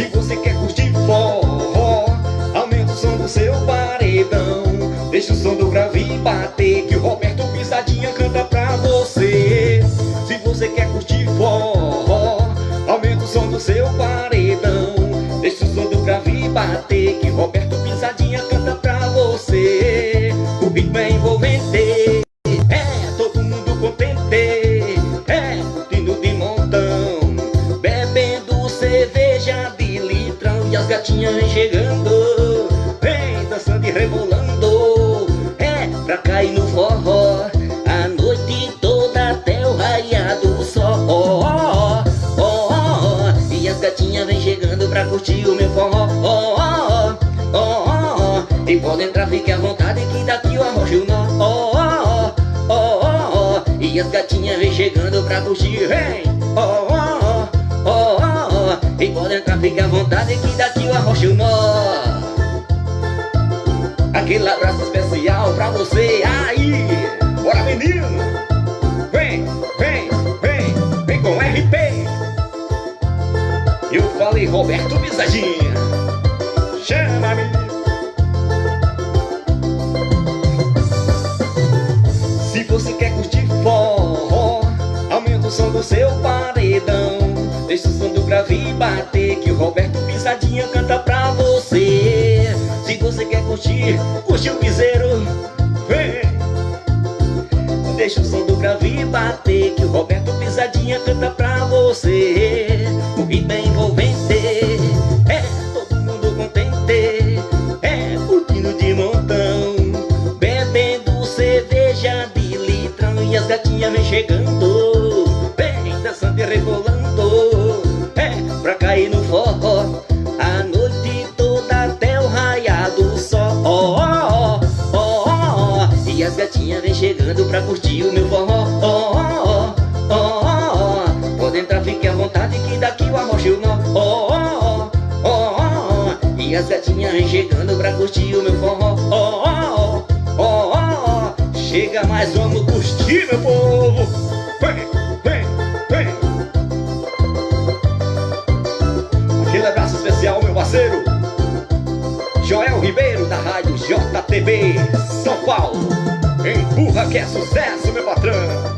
você quer curtir forró, aumenta o som do seu paredão. Deixa o som do grave bater, que o Roberto Pisadinha canta pra você. Se você quer curtir forró, aumenta o som do seu paredão. Deixa o som do grave bater, que o Roberto Pisadinha canta pra você. O ritmo é envolvente, todo mundo contente, curtindo de montão, bebendo cerveja de litrão. E as gatinhas vem chegando, vem dançando e rebolando, pra cair no forró a noite toda até o raiar do sol. E as gatinhas vem chegando pra curtir o meu forró. E pode entrar, fique à vontade, que daqui eu arrocho o nó. E as gatinhas vem chegando pra curtir, vem. E pode entrar, fique à vontade, que daqui eu arrocho o nó. Aquele abraço especial pra você aí. Bora, menino. Vem, vem, vem, vem com RP. Eu falei Roberto Pisadinha. Chama, menino. Se você quer curtir forró, aumenta o som do seu paredão. Deixa o som do grave bater, que o Roberto Pisadinha canta pra você. Se você quer curtir o piseiro, vem. Deixa o som do grave bater, que o Roberto Pisadinha canta pra você. O ritmo é envolvente, todo mundo contente, curtindo de montão, bebendo cerveja de litrão. E as gatinhas vem chegando, vem dançando e rebolando, pra cair no forró a noite toda até o raiar do sol. E as gatinhas vem chegando pra curtir o meu forró. Pode entrar, fique à vontade, que daqui eu arrocho o nó. E as gatinhas vem chegando pra curtir o meu forró. Chega mais, vamos curtir, meu povo. Vem, vem, vem. Aquele abraço especial, meu parceiro Joel Ribeiro, da rádio JTB São Paulo. Empurra que é sucesso, meu patrão.